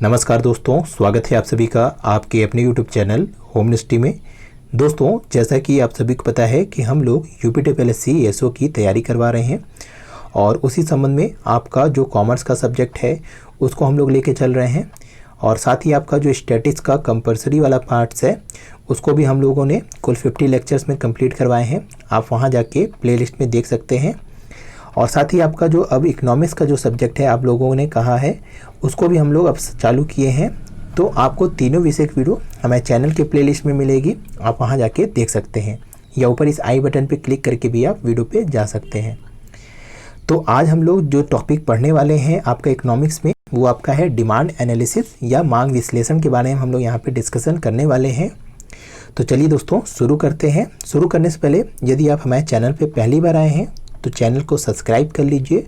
नमस्कार दोस्तों, स्वागत है आप सभी का आपके अपने YouTube चैनल होमनेस्टी में। दोस्तों, जैसा कि आप सभी को पता है कि हम लोग UPTPLSC ESO की तैयारी करवा रहे हैं और उसी संबंध में आपका जो कॉमर्स का सब्जेक्ट है उसको हम लोग लेके चल रहे हैं और साथ ही आपका जो स्टैटिक्स का कंपलसरी वाला पार्ट्स है उसको भी हम लोगों ने कुल 50 लेक्चर्स में कंप्लीट करवाए हैं। आप वहाँ जाके प्लेलिस्ट में देख सकते हैं। और साथ ही आपका जो अब इकोनॉमिक्स का जो सब्जेक्ट है आप लोगों ने कहा है उसको भी हम लोग अब चालू किए हैं। तो आपको तीनों विषय की वीडियो हमारे चैनल के प्लेलिस्ट में मिलेगी, आप वहां जाके देख सकते हैं या ऊपर इस आई बटन पे क्लिक करके भी आप वीडियो पे जा सकते हैं। तो आज हम लोग जो टॉपिक पढ़ने वाले हैं आपका इकोनॉमिक्स में वो आपका है डिमांड एनालिसिस या मांग विश्लेषण के बारे में हम लोग यहाँ पे डिस्कशन करने वाले हैं। तो चलिए दोस्तों शुरू करते हैं। शुरू करने से पहले यदि आप हमारे चैनल पर पहली बार आए हैं तो चैनल को सब्सक्राइब कर लीजिए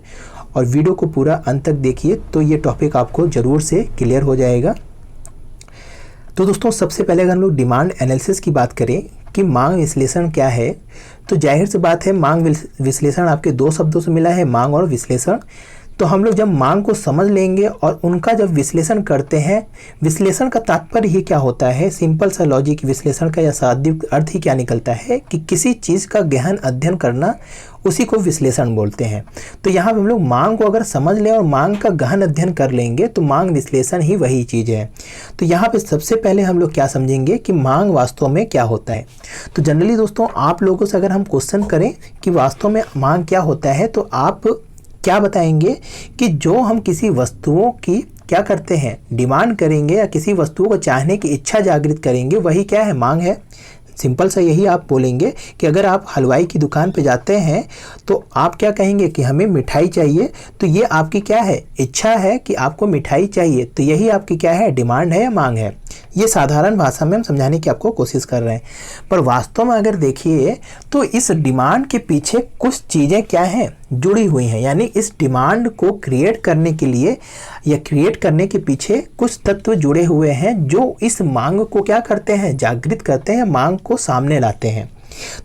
और वीडियो को पूरा अंत तक देखिए, तो ये टॉपिक आपको ज़रूर से क्लियर हो जाएगा। तो दोस्तों, सबसे पहले अगर हम लोग डिमांड एनालिसिस की बात करें कि मांग विश्लेषण क्या है, तो जाहिर सी बात है मांग विश्लेषण आपके दो शब्दों से मिला है, मांग और विश्लेषण। तो हम लोग जब मांग को समझ लेंगे और उनका जब विश्लेषण करते हैं, विश्लेषण का तात्पर्य ही क्या होता है, सिंपल सा लॉजिक विश्लेषण का या शाब्दिक अर्थ ही क्या निकलता है कि किसी चीज़ का गहन अध्ययन करना, उसी को विश्लेषण बोलते हैं। तो यहाँ पे हम लोग मांग को अगर समझ लें और मांग का गहन अध्ययन कर लेंगे तो मांग विश्लेषण ही वही चीज़ है। तो यहाँ पे सबसे पहले हम लोग क्या समझेंगे कि मांग वास्तव में क्या होता है। तो जनरली दोस्तों, आप लोगों से अगर हम क्वेश्चन करें कि वास्तव में मांग क्या होता है तो आप क्या बताएंगे कि जो हम किसी वस्तुओं की क्या करते हैं, डिमांड करेंगे या किसी वस्तुओं को चाहने की इच्छा जागृत करेंगे, वही क्या है, मांग है। सिंपल सा यही आप बोलेंगे कि अगर आप हलवाई की दुकान पे जाते हैं तो आप क्या कहेंगे कि हमें मिठाई चाहिए, तो ये आपकी क्या है, इच्छा है कि आपको मिठाई चाहिए, तो यही आपकी क्या है, डिमांड है या मांग है। ये साधारण भाषा में हम समझाने की आपको कोशिश कर रहे हैं, पर वास्तव में अगर देखिए तो इस डिमांड के पीछे कुछ चीज़ें क्या हैं, जुड़ी हुई हैं। यानी इस डिमांड को क्रिएट करने के लिए या क्रिएट करने के पीछे कुछ तत्व जुड़े हुए हैं जो इस मांग को क्या करते हैं, जागृत करते हैं, मांग को सामने लाते हैं।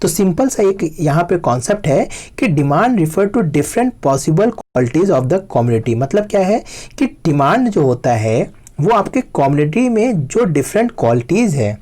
तो सिंपल सा एक यहाँ पे कॉन्सेप्ट है कि demand refer to different possible qualities of the community. मतलब क्या है कि डिमांड जो होता है वो आपके कम्युनिटी में जो डिफरेंट क्वालिटीज़ है,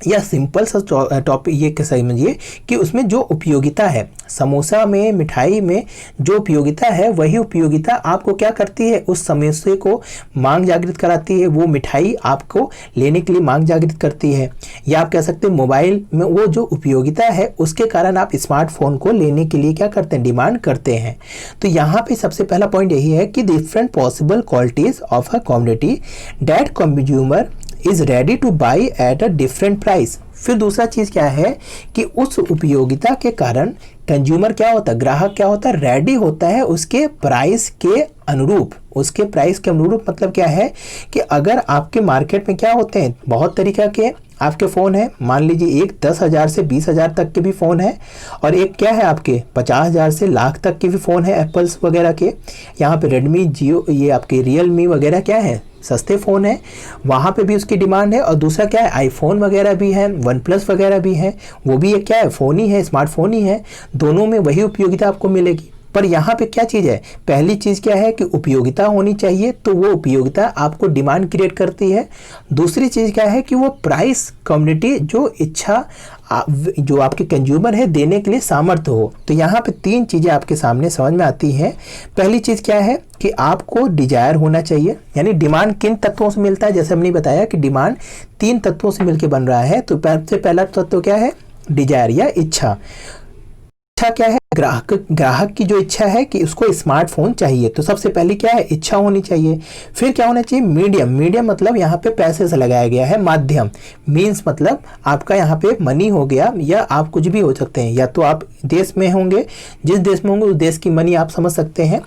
या सिंपल सा टॉपिक ये समझिए कि उसमें जो उपयोगिता है, समोसा में, मिठाई में जो उपयोगिता है वही उपयोगिता आपको क्या करती है, उस समोसे को मांग जागृत कराती है, वो मिठाई आपको लेने के लिए मांग जागृत करती है। या आप कह सकते हैं मोबाइल में वो जो उपयोगिता है उसके कारण आप स्मार्टफोन को लेने के लिए क्या करते हैं, डिमांड करते हैं। तो यहाँ पे सबसे पहला पॉइंट यही है कि different possible qualities of a community that consumer is ready two by at a different price. फिर दूसरा चीज़ क्या है कि उस उपयोगिता के कारण कंज्यूमर क्या होता है, ग्राहक क्या होता है, रेडी होता है उसके प्राइस के अनुरूप। उसके प्राइस के अनुरूप मतलब क्या है कि अगर आपके मार्केट में क्या होते हैं, बहुत तरीक़ा के आपके फ़ोन है, मान लीजिए एक 10,000 से 20,000 तक के भी फ़ोन है और एक क्या है आपके 50,000 से लाख तक के भी फ़ोन है, एप्पल्स वगैरह के। यहाँ पे रेडमी, जियो, ये आपके रियलमी वगैरह क्या है, सस्ते फ़ोन है, वहाँ पे भी उसकी डिमांड है। और दूसरा क्या है, आईफोन वगैरह भी है, वन प्लस वगैरह भी है, वो भी एक क्या है, फ़ोन ही है, स्मार्टफोन ही है। दोनों में वही उपयोगिता आपको मिलेगी। पर यहाँ पे क्या चीज़ है, पहली चीज़ क्या है कि उपयोगिता होनी चाहिए, तो वो उपयोगिता आपको डिमांड क्रिएट करती है। दूसरी चीज़ क्या है कि वो प्राइस कम्युनिटी जो इच्छा जो आपके कंज्यूमर है देने के लिए सामर्थ्य हो। तो यहाँ पे तीन चीज़ें आपके सामने समझ में आती हैं। पहली चीज़ क्या है कि आपको डिजायर होना चाहिए, यानी डिमांड किन तत्वों से मिलता है, जैसे हमने बताया कि डिमांड 3 तत्वों से मिलकर बन रहा है। तो सबसे पहला तत्व क्या है, डिजायर या इच्छा। इच्छा क्या है, ग्राहक की जो इच्छा है कि उसको स्मार्टफोन चाहिए, तो सबसे पहले क्या है, इच्छा होनी चाहिए। फिर क्या होना चाहिए, मीडियम। मीडियम मतलब यहाँ पे पैसे से लगाया गया है, माध्यम मीन्स मतलब आपका यहाँ पे मनी हो गया, या आप कुछ भी हो सकते हैं, या तो आप देश में होंगे, जिस देश में होंगे उस देश की मनी आप समझ सकते हैं।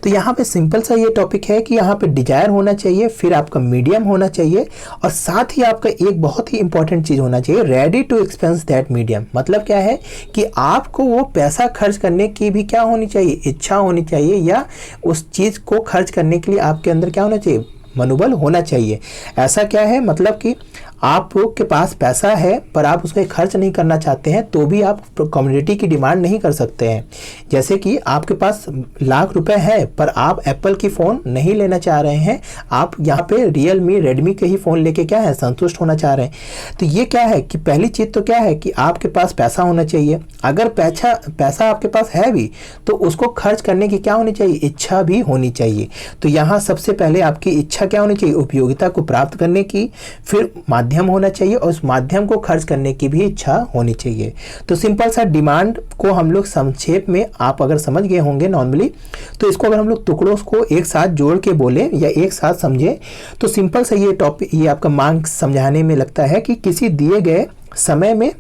तो यहाँ पे सिंपल सा ये टॉपिक है कि यहाँ पे डिजायर होना चाहिए, फिर आपका मीडियम होना चाहिए, और साथ ही आपका एक बहुत ही इंपॉर्टेंट चीज़ होना चाहिए, ready to expense that medium. मतलब क्या है कि आपको वो पैसा खर्च करने की भी क्या होनी चाहिए, इच्छा होनी चाहिए, या उस चीज़ को खर्च करने के लिए आपके अंदर क्या होना चाहिए, मनोबल होना चाहिए। ऐसा क्या है, मतलब कि आपके पास पैसा है पर आप उसका खर्च नहीं करना चाहते हैं तो भी आप कमोडिटी की डिमांड नहीं कर सकते हैं। जैसे कि आपके पास लाख रुपए है पर आप एप्पल की फ़ोन नहीं लेना चाह रहे हैं, आप यहाँ पे रियलमी रेडमी के ही फ़ोन लेके क्या है संतुष्ट होना चाह रहे हैं। तो ये क्या है कि पहली चीज़ तो क्या है कि आपके पास पैसा होना चाहिए। अगर पैसा आपके पास है भी तो उसको खर्च करने की क्या होनी चाहिए, इच्छा भी होनी चाहिए। तो यहाँ सबसे पहले आपकी इच्छा क्या होनी चाहिए, उपयोगिता को प्राप्त करने की, फिर माध्यम होना चाहिए और उस माध्यम को खर्च करने की भी इच्छा होनी चाहिए। तो सिंपल सा डिमांड को हम लोग संक्षेप में आप अगर समझ गए होंगे नॉर्मली, तो इसको अगर हम लोग टुकड़ों को एक साथ जोड़ के बोले या एक साथ समझे तो सिंपल सा ये टॉपिक, ये आपका मांग समझाने में लगता है कि किसी दिए गए समय में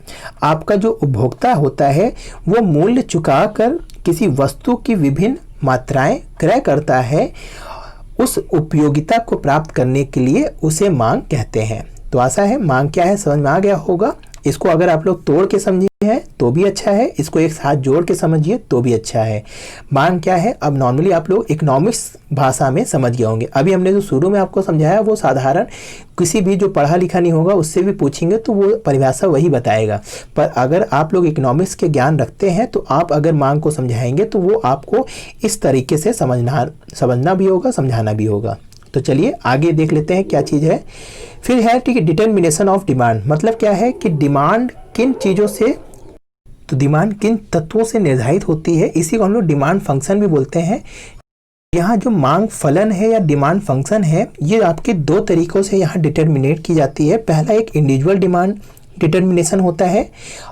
आपका जो उपभोक्ता होता है वो मूल्य चुकाकर किसी वस्तु की विभिन्न मात्राएं क्रय करता है, उस उपयोगिता को प्राप्त करने के लिए उसे मांग कहते हैं। तो आशा है मांग क्या है समझ में आ गया होगा। इसको अगर आप लोग तोड़ के समझिए हैं तो भी अच्छा है, इसको एक साथ जोड़ के समझिए तो भी अच्छा है। मांग क्या है अब नॉर्मली आप लोग इकोनॉमिक्स भाषा में समझ गए होंगे। अभी हमने जो शुरू में आपको समझाया वो साधारण किसी भी जो पढ़ा लिखा नहीं होगा उससे भी पूछेंगे तो वो परिभाषा वही बताएगा। पर अगर आप लोग इकोनॉमिक्स के ज्ञान रखते हैं तो आप अगर मांग को समझाएंगे तो वो आपको इस तरीके से समझना भी होगा, समझाना भी होगा। तो चलिए आगे देख लेते हैं क्या चीज़ है। फिर है ठीक है डिटर्मिनेशन ऑफ डिमांड, मतलब क्या है कि डिमांड किन चीज़ों से, तो डिमांड किन तत्वों से निर्धारित होती है, इसी को हम लोग डिमांड फंक्शन भी बोलते हैं। यहाँ जो मांग फलन है या डिमांड फंक्शन है ये आपके दो तरीकों से यहाँ डिटर्मिनेट की जाती है। पहला एक इंडिविजुअल डिमांड डिटर्मिनेशन होता है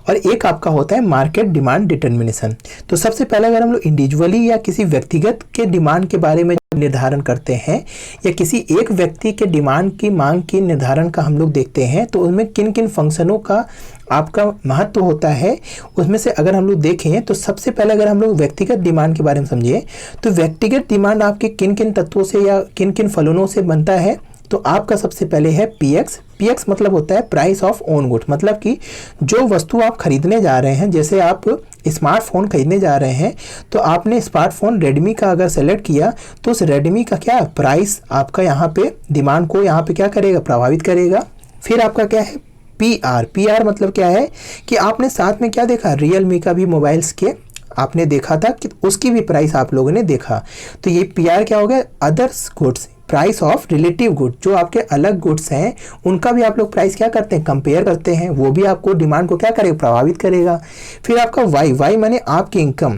और एक आपका होता है मार्केट डिमांड डिटर्मिनेशन। तो सबसे पहले अगर हम लोग इंडिविजुअली या किसी व्यक्तिगत के डिमांड के बारे में निर्धारण करते हैं या किसी एक व्यक्ति के डिमांड की मांग की निर्धारण का हम लोग देखते हैं तो उसमें किन किन फंक्शनों का आपका महत्व होता है, उसमें से अगर हम लोग देखें तो सबसे पहले अगर हम लोग व्यक्तिगत डिमांड के बारे में समझिए तो व्यक्तिगत डिमांड आपके किन किन तत्वों से या किन किन फलनों से बनता है। तो आपका सबसे पहले है पीएक्स मतलब होता है प्राइस ऑफ ओन गुड, मतलब कि जो वस्तु आप खरीदने जा रहे हैं, जैसे आप स्मार्टफोन खरीदने जा रहे हैं तो आपने स्मार्टफोन रेडमी का अगर सेलेक्ट किया तो उस रेडमी का क्या प्राइस आपका यहाँ पे डिमांड को यहाँ पे क्या करेगा, प्रभावित करेगा। फिर आपका क्या है पीआर मतलब क्या है कि आपने साथ में क्या देखा, रियलमी का भी मोबाइल्स के आपने देखा था कि उसकी भी प्राइस आप लोगों ने देखा। तो ये पीआर क्या हो गया, others goods, price of relative good, जो आपके अलग गुड्स हैं उनका भी आप लोग प्राइस क्या करते हैं, कंपेयर करते हैं, वो भी आपको डिमांड को क्या करेगा, प्रभावित करेगा। फिर आपका वाई माने आपकी इनकम,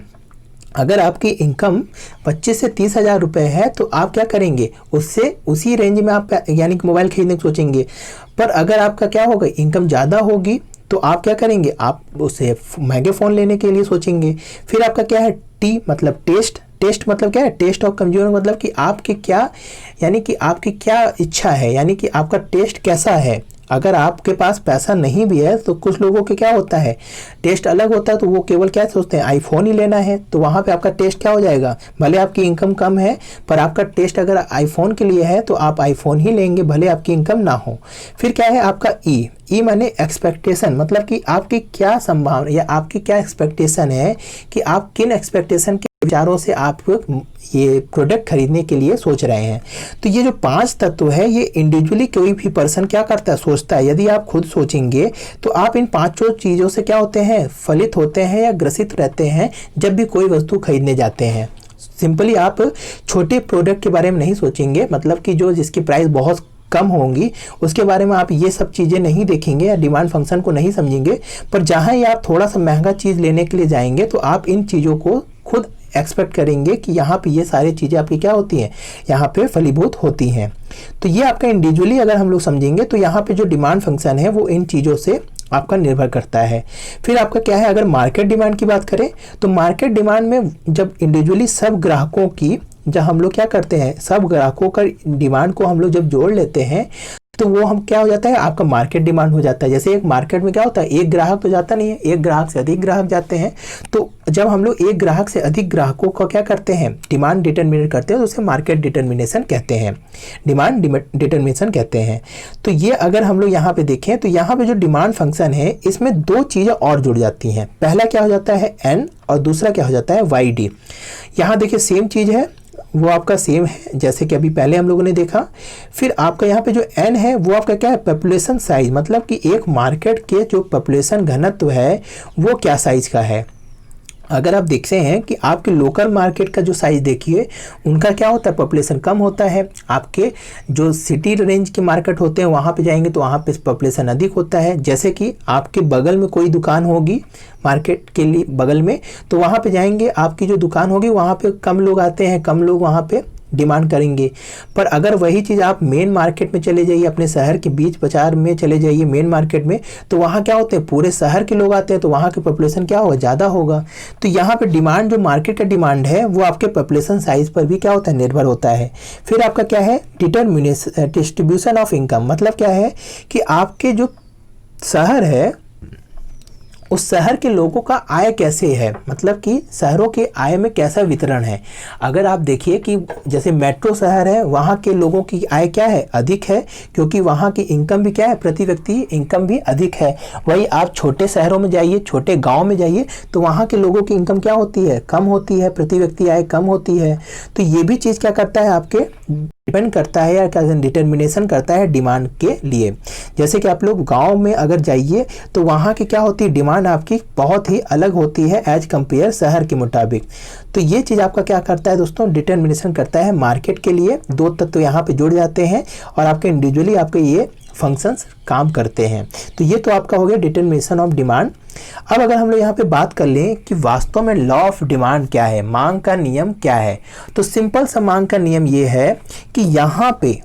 अगर आपकी इनकम 25 से 30 हज़ार रुपये है तो आप क्या करेंगे, उससे उसी रेंज में आप यानी कि मोबाइल खरीदने की सोचेंगे। पर अगर आपका क्या होगा, इनकम ज़्यादा होगी तो आप क्या करेंगे, आप उससे महंगे फ़ोन लेने के लिए सोचेंगे। फिर आपका क्या है टी मतलब टेस्ट मतलब क्या है, टेस्ट ऑफ कंज्यूमर, मतलब कि आपकी क्या यानी कि आपकी क्या इच्छा है, यानी कि आपका टेस्ट कैसा है। अगर आपके पास पैसा नहीं भी है तो कुछ लोगों के क्या होता है, टेस्ट अलग होता है, तो वो केवल क्या सोचते हैं आईफोन ही लेना है, तो वहाँ पे आपका टेस्ट क्या हो जाएगा, भले आपकी इनकम कम है पर आपका टेस्ट अगर आईफोन के लिए है तो आप आईफोन ही लेंगे भले आपकी इनकम ना हो। फिर क्या है आपका ई माने एक्सपेक्टेशन, मतलब कि आपकी क्या संभावना या आपकी क्या एक्सपेक्टेशन है कि आप किन एक्सपेक्टेशन के विचारों से आप ये प्रोडक्ट खरीदने के लिए सोच रहे हैं। तो ये जो 5 तत्व है ये इंडिविजुअली कोई भी पर्सन क्या करता है, सोचता है। यदि आप खुद सोचेंगे तो आप इन 5 चीज़ों से क्या होते हैं, फलित होते हैं या ग्रसित रहते हैं जब भी कोई वस्तु खरीदने जाते हैं। सिंपली आप छोटे प्रोडक्ट के बारे में नहीं सोचेंगे, मतलब कि जो जिसकी प्राइस बहुत कम होंगी उसके बारे में आप ये सब चीज़ें नहीं देखेंगे या डिमांड फंक्शन को नहीं समझेंगे। पर जहाँ ही आप थोड़ा सा महंगा चीज़ लेने के लिए जाएंगे तो आप इन चीज़ों को खुद एक्सपेक्ट करेंगे कि यहाँ पे ये सारी चीज़ें आपकी क्या होती हैं, यहाँ पे फलीभूत होती हैं। तो ये आपका इंडिविजुअली अगर हम लोग समझेंगे तो यहाँ पे जो डिमांड फंक्शन है वो इन चीज़ों से आपका निर्भर करता है। फिर आपका क्या है, अगर मार्केट डिमांड की बात करें तो मार्केट डिमांड में जब इंडिविजुअली सब ग्राहकों की जब हम लोग क्या करते हैं, सब ग्राहकों का डिमांड को हम लोग जब जोड़ लेते हैं तो वो हम क्या हो जाता है, आपका मार्केट डिमांड हो जाता है। जैसे एक मार्केट में क्या होता है, एक ग्राहक तो जाता नहीं है, एक ग्राहक से अधिक ग्राहक जाते हैं। तो जब हम लोग एक ग्राहक से अधिक ग्राहकों का क्या करते हैं, डिमांड डिटर्मिनेट करते हैं, तो उसे मार्केट डिटर्मिनेशन कहते हैं, डिमांड डिटर्मिनेशन कहते हैं। तो ये अगर हम लोग यहाँ पे देखें तो यहाँ पे जो डिमांड फंक्शन है इसमें 2 चीज़ें और जुड़ जाती हैं। पहला क्या हो जाता है एन और दूसरा क्या हो जाता है वाई डी। यहाँ देखिए सेम चीज़ है, वो आपका सेम है जैसे कि अभी पहले हम लोगों ने देखा। फिर आपका यहाँ पे जो n है वो आपका क्या है, पॉपुलेशन साइज, मतलब कि एक मार्केट के जो पॉपुलेशन घनत्व है वो क्या साइज का है। अगर आप देखते हैं कि आपके लोकल मार्केट का जो साइज़ देखिए उनका क्या होता है, पॉपुलेशन कम होता है। आपके जो सिटी रेंज के मार्केट होते हैं वहाँ पे जाएंगे तो वहाँ पे पॉपुलेशन अधिक होता है। जैसे कि आपके बगल में कोई दुकान होगी मार्केट के लिए बगल में, तो वहाँ पे जाएंगे, आपकी जो दुकान होगी वहाँ पे कम लोग आते हैं, कम लोग वहाँ पे डिमांड करेंगे। पर अगर वही चीज़ आप मेन मार्केट में चले जाइए, अपने शहर के बीच बाजार में चले जाइए मेन मार्केट में, तो वहाँ क्या होते हैं, पूरे शहर के लोग आते हैं, तो वहाँ की पॉपुलेशन क्या होगा, ज़्यादा होगा। तो यहाँ पे डिमांड, जो मार्केट का डिमांड है वो आपके पॉपुलेशन साइज पर भी क्या होता है, निर्भर होता है। फिर आपका क्या है, डिस्ट्रीब्यूशन ऑफ इनकम, मतलब क्या है कि आपके जो शहर है उस शहर के लोगों का आय कैसे है, मतलब कि शहरों के आय में कैसा वितरण है। अगर आप देखिए कि जैसे मेट्रो शहर है वहाँ के लोगों की आय क्या है, अधिक है, क्योंकि वहाँ की इनकम भी क्या है, प्रति व्यक्ति इनकम भी अधिक है। वही आप छोटे शहरों में जाइए, छोटे गांव में जाइए, तो वहाँ के लोगों की इनकम क्या होती है, कम होती है, प्रति व्यक्ति आय कम होती है। तो ये भी चीज़ क्या करता है, आपके डिपेंड करता है या क्या डिटर्मिनेशन करता है डिमांड के लिए। जैसे कि आप लोग गांव में अगर जाइए तो वहाँ की क्या होती है, डिमांड आपकी बहुत ही अलग होती है एज कंपेयर शहर के मुताबिक। तो ये चीज़ आपका क्या करता है दोस्तों, डिटर्मिनेशन करता है मार्केट के लिए। दो तत्व यहाँ पे जुड़ जाते हैं और आपके इंडिविजुअली आपके ये फंक्शंस काम करते हैं। तो ये तो आपका हो गया डिटर्मिनेशन ऑफ डिमांड। अब अगर हम लोग यहाँ पे बात कर लें कि वास्तव में लॉ ऑफ डिमांड क्या है, मांग का नियम क्या है, तो सिंपल सा मांग का नियम ये है कि यहाँ पे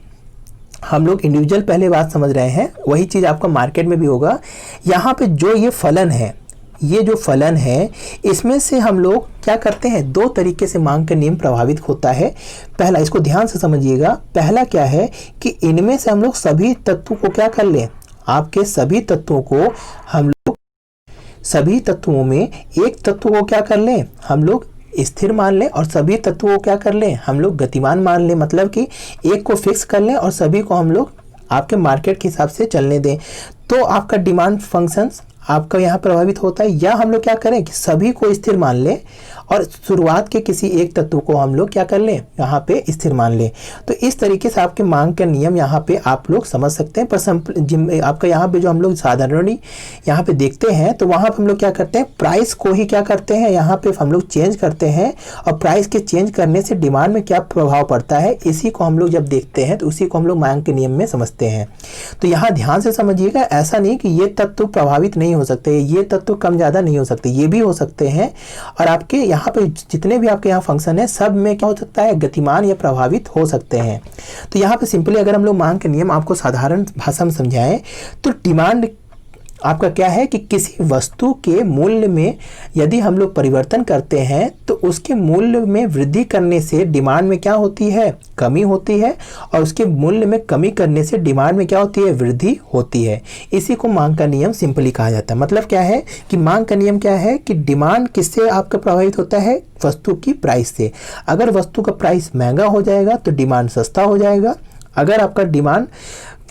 हम लोग इंडिविजुअल पहले बात समझ रहे हैं, वही चीज़ आपका मार्केट में भी होगा। यहाँ पे जो ये फलन है, ये जो फलन है, इसमें से हम लोग क्या करते हैं, दो तरीके से मांग का नियम प्रभावित होता है। पहला, इसको ध्यान से समझिएगा, पहला क्या है कि इनमें से हम लोग सभी तत्वों को क्या कर लें, आपके सभी तत्वों को हम लोग, सभी तत्वों में एक तत्व को क्या कर लें, हम लोग स्थिर मान लें और सभी तत्वों को क्या कर लें, हम लोग गतिमान मान लें। मतलब कि एक को फिक्स कर लें और सभी को हम लोग आपके मार्केट के हिसाब से चलने दें, तो आपका डिमांड फंक्शंस आपका यहाँ प्रभावित होता है। या हम लोग क्या करें कि सभी को स्थिर मान लें और शुरुआत के किसी एक तत्व को हम लोग क्या कर लें, यहाँ पे स्थिर मान लें। तो इस तरीके से आपके मांग का नियम यहाँ पे आप लोग समझ सकते हैं। पर आपका यहाँ पे जो हम लोग साधारण यहाँ पे देखते हैं, तो वहाँ पे हम लोग क्या करते हैं, प्राइस को ही क्या करते हैं, यहाँ पे हम लोग चेंज करते हैं। और प्राइस के चेंज करने से डिमांड में क्या प्रभाव पड़ता है, इसी को हम लोग जब देखते हैं तो उसी को हम लोग मांग के नियम में समझते हैं। तो यहाँ ध्यान से समझिएगा, ऐसा नहीं कि ये तत्व प्रभावित नहीं हो सकते, ये तत्व कम ज़्यादा नहीं हो सकते, ये भी हो सकते हैं। और आपके यहाँ पे जितने भी आपके यहाँ फंक्शन है, सब में क्या हो सकता है, गतिमान या प्रभावित हो सकते हैं। तो यहाँ पे सिंपली अगर हम लोग मांग के नियम आपको साधारण भाषा में समझाएं, तो डिमांड आपका क्या है कि किसी वस्तु के मूल्य में यदि हम लोग परिवर्तन करते हैं तो उसके मूल्य में वृद्धि करने से डिमांड में क्या होती है, कमी होती है, और उसके मूल्य में कमी करने से डिमांड में क्या होती है, वृद्धि होती है। इसी को मांग का नियम सिंपली कहा जाता है। मतलब क्या है कि मांग का नियम क्या है कि डिमांड किससे आपका प्रभावित होता है, वस्तु की प्राइस से। अगर वस्तु का प्राइस महंगा हो जाएगा तो डिमांड सस्ता हो जाएगा। अगर आपका डिमांड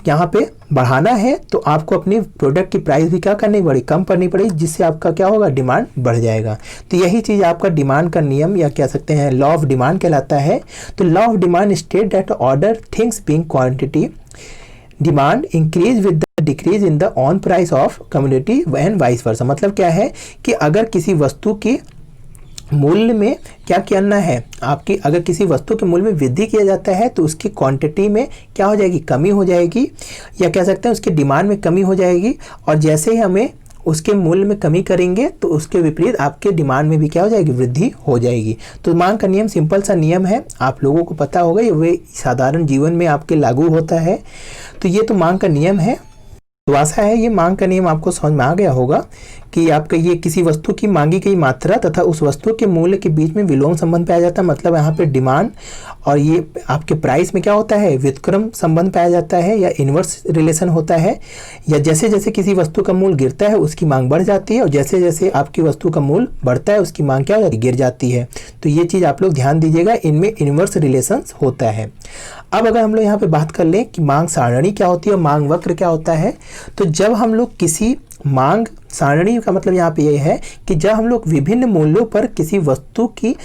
यहाँ पे बढ़ाना है तो आपको अपनी प्रोडक्ट की प्राइस भी क्या करनी पड़ेगी, कम करनी पड़ेगी, जिससे आपका क्या होगा, डिमांड बढ़ जाएगा। तो यही चीज़ आपका डिमांड का नियम या कह सकते हैं लॉ ऑफ डिमांड कहलाता है। तो law of demand state that order things being quantity demand increase with the decrease in the on price of community and vice versa. मतलब क्या है कि अगर किसी वस्तु की मूल्य में क्या करना है, आपकी अगर किसी वस्तु के मूल्य में वृद्धि किया जाता है तो उसकी क्वांटिटी में क्या हो जाएगी, कमी हो जाएगी, या कह सकते हैं उसकी डिमांड में कमी हो जाएगी। और जैसे ही हमें उसके मूल्य में कमी करेंगे तो उसके विपरीत आपके डिमांड में भी क्या हो जाएगी, वृद्धि हो जाएगी। तो मांग का नियम सिंपल सा नियम है, आप लोगों को पता होगा, ये वे साधारण जीवन में आपके लागू होता है। तो ये तो मांग का नियम है। तो आशा है ये मांग का नियम आपको समझ में आ गया होगा कि आपका ये किसी वस्तु की मांगी गई मात्रा तथा उस वस्तु के मूल्य के बीच में विलोम संबंध पाया जाता है। मतलब यहाँ पे डिमांड और ये आपके प्राइस में क्या होता है, व्युत्क्रम संबंध पाया जाता है या इन्वर्स रिलेशन होता है। या जैसे जैसे किसी वस्तु का मूल्य गिरता है उसकी मांग बढ़ जाती है, और जैसे जैसे आपकी वस्तु का मूल्य बढ़ता है उसकी मांग क्या हो जाती है, गिर जाती है। तो ये चीज़ आप लोग ध्यान दीजिएगा, इनमें इन्वर्स रिलेशन होता है। अब अगर हम लोग यहाँ पे बात कर लें कि मांग सारणी क्या होती है और मांग वक्र क्या होता है, तो जब हम लोग किसी मांग सारणी का मतलब यहाँ पे ये है कि जब हम लोग विभिन्न मूल्यों पर किसी वस्तु की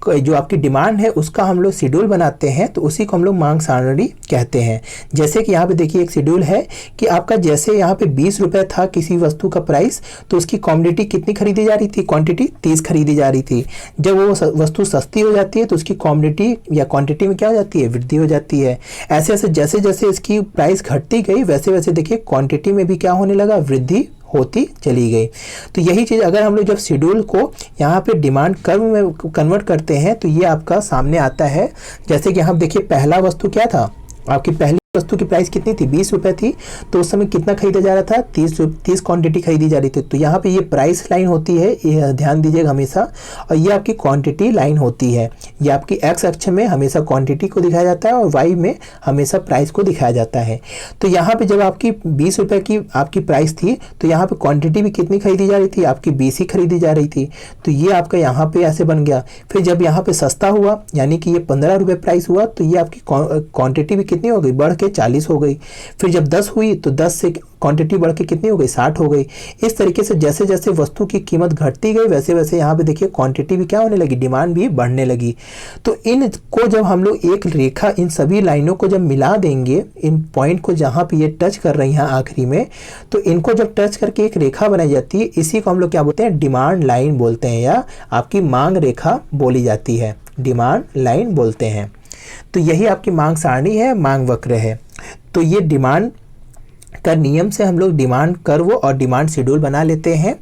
जो आपकी डिमांड है उसका हम लोग शेड्यूल बनाते हैं, तो उसी को हम लोग मांग सारणी कहते हैं। जैसे कि यहाँ पे देखिए एक शेड्यूल है कि आपका जैसे यहाँ पे 20 रुपये था किसी वस्तु का प्राइस, तो उसकी क्वांटिटी कितनी खरीदी जा रही थी, क्वांटिटी 30 खरीदी जा रही थी। जब वो वस्तु सस्ती हो जाती है तो उसकी क्वांटिटी या क्वांटिटी में क्या हो जाती है, वृद्धि हो जाती है। ऐसे ऐसे जैसे जैसे इसकी प्राइस घटती गई वैसे वैसे देखिए क्वांटिटी में भी क्या होने लगा, वृद्धि होती चली गई। तो यही चीज़ अगर हम लोग जब शेड्यूल को यहाँ पे डिमांड कर्व में कन्वर्ट करते हैं तो ये आपका सामने आता है। जैसे कि हम देखिए पहला वस्तु क्या था, आपकी पहली वस्तु की प्राइस कितनी थी, 20 रुपये थी, तो उस समय कितना खरीदा जा रहा था, 30 क्वांटिटी खरीदी जा रही थी। तो यहाँ पे ये प्राइस लाइन होती है, ये ध्यान दीजिएगा हमेशा, और ये आपकी क्वांटिटी लाइन होती है। ये आपकी एक्स अक्ष में हमेशा क्वांटिटी को दिखाया जाता है और वाई में हमेशा प्राइस को दिखाया जाता है। तो यहाँ पे जब आपकी 20 रुपये की आपकी प्राइस थी तो यहाँ पे क्वांटिटी भी कितनी खरीदी जा रही थी, आपकी 20 ही खरीदी जा रही थी। तो ये आपका यहाँ पे ऐसे बन गया। फिर जब यहाँ पे सस्ता हुआ यानी कि ये 15 रुपये प्राइस हुआ तो ये आपकी क्वांटिटी भी कितनी हो गई, बढ़ के 40 हो गई। फिर जब 10 हुई तो 10 से क्वांटिटी बढ़ के कितनी हो गई, 60 हो गई। इस तरीके से जैसे जैसे वस्तु की कीमत घटती गई वैसे वैसे यहाँ पे देखिए क्वांटिटी भी क्या होने लगी, डिमांड भी बढ़ने लगी। तो इनको जब हम लोग एक रेखा, इन सभी लाइनों को जब मिला देंगे, इन पॉइंट को जहाँ पे ये टच कर रही हैं आखिरी में, तो इनको जब टच करके एक रेखा बनाई जाती है, इसी को हम लोग क्या बोलते हैं, डिमांड लाइन बोलते हैं, या आपकी मांग रेखा बोली जाती है, डिमांड लाइन बोलते हैं। तो यही आपकी मांग सारणी है, मांग वक्र है। तो ये डिमांड का नियम से हम लोग डिमांड कर्व और डिमांड शेड्यूल बना लेते हैं।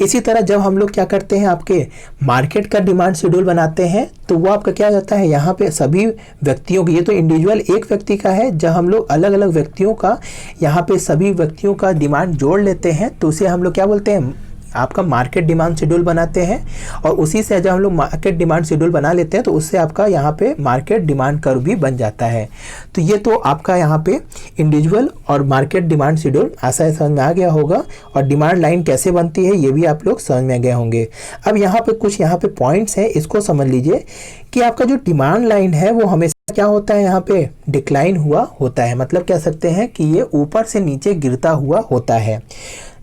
इसी तरह जब हम लोग क्या करते हैं, आपके मार्केट का डिमांड शेड्यूल बनाते हैं तो वो आपका क्या जाता है, यहाँ पे सभी व्यक्तियों की, ये तो इंडिविजुअल एक व्यक्ति का है, जब हम लोग अलग अलग व्यक्तियों का यहाँ पे सभी व्यक्तियों का डिमांड जोड़ लेते हैं तो उसे हम लोग क्या बोलते हैं, आपका मार्केट डिमांड शेड्यूल बनाते हैं। और उसी से जब हम लोग मार्केट डिमांड शेड्यूल बना लेते हैं तो उससे आपका यहाँ पे मार्केट डिमांड कर्व भी बन जाता है। तो ये तो आपका यहाँ पे इंडिविजुअल और मार्केट डिमांड शेड्यूल ऐसा समझ में आ गया होगा, और डिमांड लाइन कैसे बनती है ये भी आप लोग समझ में गए होंगे। अब यहाँ पे कुछ यहाँ पे पॉइंट्स हैं, इसको समझ लीजिए कि आपका जो डिमांड लाइन है वो हमेशा क्या होता है, यहाँ पे डिक्लाइन हुआ होता है। मतलब कह सकते हैं कि ये ऊपर से नीचे गिरता हुआ होता है।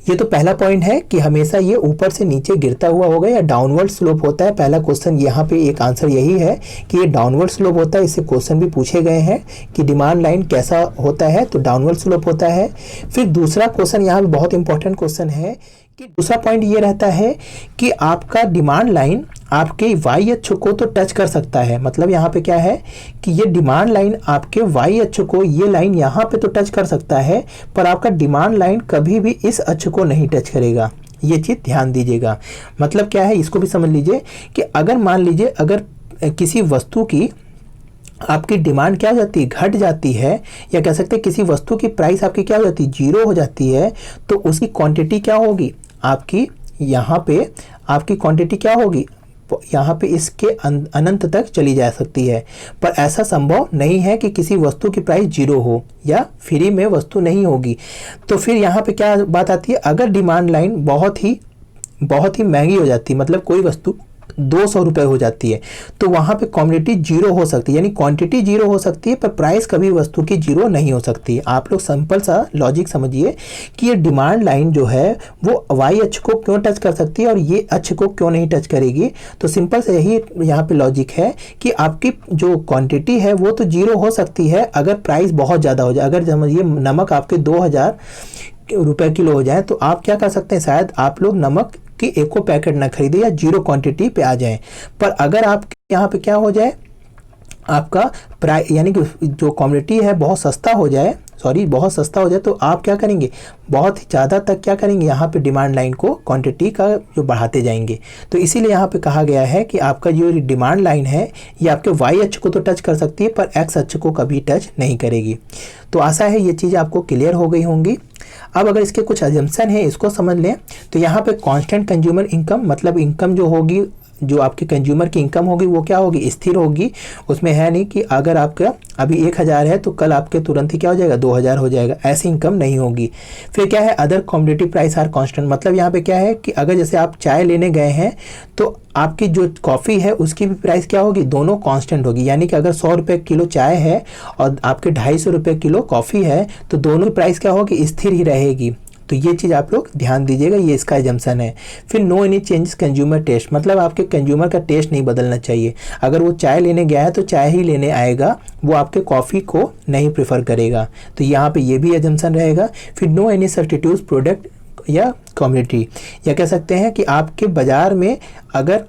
ये तो पहला पॉइंट है कि हमेशा ये ऊपर से नीचे गिरता हुआ होगा या डाउनवर्ड स्लोप होता है। पहला क्वेश्चन यहाँ पे एक आंसर यही है कि ये डाउनवर्ड स्लोप होता है। इससे क्वेश्चन भी पूछे गए हैं कि डिमांड लाइन कैसा होता है, तो डाउनवर्ड स्लोप होता है। फिर दूसरा क्वेश्चन यहाँ पे बहुत इंपॉर्टेंट क्वेश्चन है कि दूसरा पॉइंट ये रहता है कि आपका डिमांड लाइन आपके वाई अक्ष को तो टच कर सकता है। मतलब यहाँ पे क्या है कि ये डिमांड लाइन आपके वाई अक्ष को, ये लाइन यहाँ पे तो टच कर सकता है, पर आपका डिमांड लाइन कभी भी इस अक्ष को नहीं टच करेगा। ये चीज़ ध्यान दीजिएगा। मतलब क्या है, इसको भी समझ लीजिए कि अगर मान लीजिए अगर किसी वस्तु की आपकी डिमांड क्या हो जाती है, घट जाती है, या कह सकते हैं किसी वस्तु की प्राइस आपकी क्या हो जाती है, 0 हो जाती है, तो उसकी क्वांटिटी क्या होगी, आपकी यहाँ पे आपकी क्वांटिटी क्या होगी, यहाँ पे इसके अनंत तक चली जा सकती है। पर ऐसा संभव नहीं है कि किसी वस्तु की प्राइस 0 हो या फ्री में वस्तु नहीं होगी। तो फिर यहाँ पे क्या बात आती है, अगर डिमांड लाइन बहुत ही महंगी हो जाती है, मतलब कोई वस्तु 200 रुपये हो जाती है, तो वहाँ पे क्वांटिटी 0 हो सकती है, यानी क्वांटिटी 0 हो सकती है पर प्राइस कभी वस्तु की 0 नहीं हो सकती। आप लोग सिंपल सा लॉजिक समझिए कि ये डिमांड लाइन जो है वो वाई अक्ष को क्यों टच कर सकती है और ये अक्ष को क्यों नहीं टच करेगी। तो सिंपल से यही यहाँ पे लॉजिक है कि आपकी जो क्वांटिटी है वो तो 0 हो सकती है अगर प्राइस बहुत ज़्यादा हो जाए। अगर समझिए नमक आपके 2000 रुपये किलो हो जाए तो आप क्या कर सकते हैं, शायद आप लोग नमक कि एक को पैकेट ना खरीदे या 0 क्वांटिटी पे आ जाए। पर अगर आप यहाँ पे क्या हो जाए, आपका प्राइस यानी कि जो क्वांटिटी है बहुत सस्ता हो जाए, बहुत सस्ता हो जाए, तो आप क्या करेंगे, बहुत ही ज़्यादा तक क्या करेंगे, यहाँ पे डिमांड लाइन को क्वांटिटी का जो बढ़ाते जाएंगे। तो इसीलिए यहाँ पे कहा गया है कि आपका जो डिमांड लाइन है ये आपके वाई अक्ष को तो टच कर सकती है पर एक्स अक्ष को कभी टच नहीं करेगी। तो आशा है ये चीज़ आपको क्लियर हो गई होंगी। अब अगर इसके कुछ अजम्पशन है इसको समझ लें तो यहाँ पे कांस्टेंट कंज्यूमर इनकम, मतलब इनकम जो होगी, जो आपके कंज्यूमर की इनकम होगी वो क्या होगी, स्थिर होगी। उसमें है नहीं कि अगर आपका अभी 1000 है तो कल आपके तुरंत ही क्या हो जाएगा 2000 हो जाएगा, ऐसी इनकम नहीं होगी। फिर क्या है, other commodity price are constant, मतलब यहाँ पे क्या है कि अगर जैसे आप चाय लेने गए हैं तो आपकी जो कॉफ़ी है उसकी भी प्राइस क्या होगी, दोनों कांस्टेंट होगी। यानी कि अगर 100 रुपये किलो चाय है और आपके 250 रुपये किलो कॉफ़ी है तो दोनों प्राइस क्या होगी, स्थिर ही रहेगी। तो ये चीज़ आप लोग ध्यान दीजिएगा, ये इसका एजम्पशन है। फिर no any changes consumer taste, मतलब आपके कंज्यूमर का टेस्ट नहीं बदलना चाहिए। अगर वो चाय लेने गया है तो चाय ही लेने आएगा, वो आपके कॉफ़ी को नहीं प्रेफर करेगा। तो यहाँ पे ये भी एजम्पशन रहेगा। फिर नो एनी सब्स्टिट्यूट प्रोडक्ट या कम्युनिटी, या कह सकते हैं कि आपके बाज़ार में अगर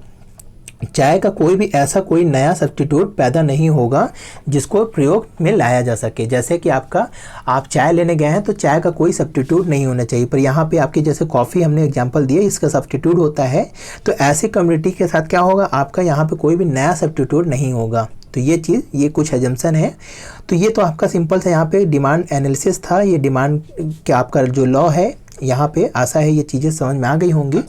चाय का कोई भी ऐसा कोई नया सब्स्टिट्यूट पैदा नहीं होगा जिसको प्रयोग में लाया जा सके। जैसे कि आप चाय लेने गए हैं तो चाय का कोई सब्स्टिट्यूट नहीं होना चाहिए, पर यहाँ पे आपके जैसे कॉफ़ी हमने एग्जांपल दिया इसका सब्स्टिट्यूट होता है, तो ऐसी कम्युनिटी के साथ क्या होगा, आपका यहाँ पे कोई भी नया सब्स्टिट्यूट नहीं होगा। तो ये चीज़, ये कुछ एजम्पशन है। तो ये तो आपका सिंपल सा यहाँ पे डिमांड एनालिसिस था। ये डिमांड के आपका जो लॉ है यहाँ पे, आशा है ये चीज़ें समझ में आ गई होंगी।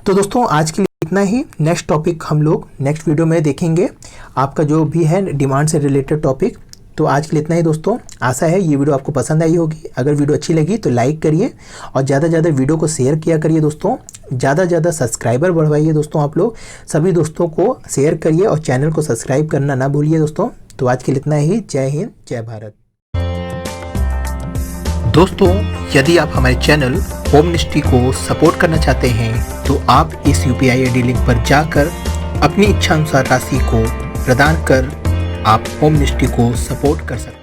तो दोस्तों आज के लिए इतना ही। नेक्स्ट टॉपिक हम लोग नेक्स्ट वीडियो में देखेंगे, आपका जो भी है डिमांड से रिलेटेड टॉपिक। तो आज के लिए इतना ही दोस्तों, आशा है ये वीडियो आपको पसंद आई होगी। अगर वीडियो अच्छी लगी तो लाइक करिए और ज़्यादा से ज़्यादा वीडियो को शेयर किया करिए दोस्तों। ज़्यादा से ज़्यादा सब्सक्राइबर बढ़वाइए दोस्तों, आप लोग सभी दोस्तों को शेयर करिए और चैनल को सब्सक्राइब करना ना भूलिए दोस्तों। तो आज के लिए इतना ही। जय हिंद, जय भारत। दोस्तों यदि आप हमारे चैनल होमनिस्ट्री को सपोर्ट करना चाहते हैं तो आप इस UPI ID लिंक पर जाकर अपनी इच्छा अनुसार राशि को प्रदान कर आप होमनिस्ट्री को सपोर्ट कर सकते हैं।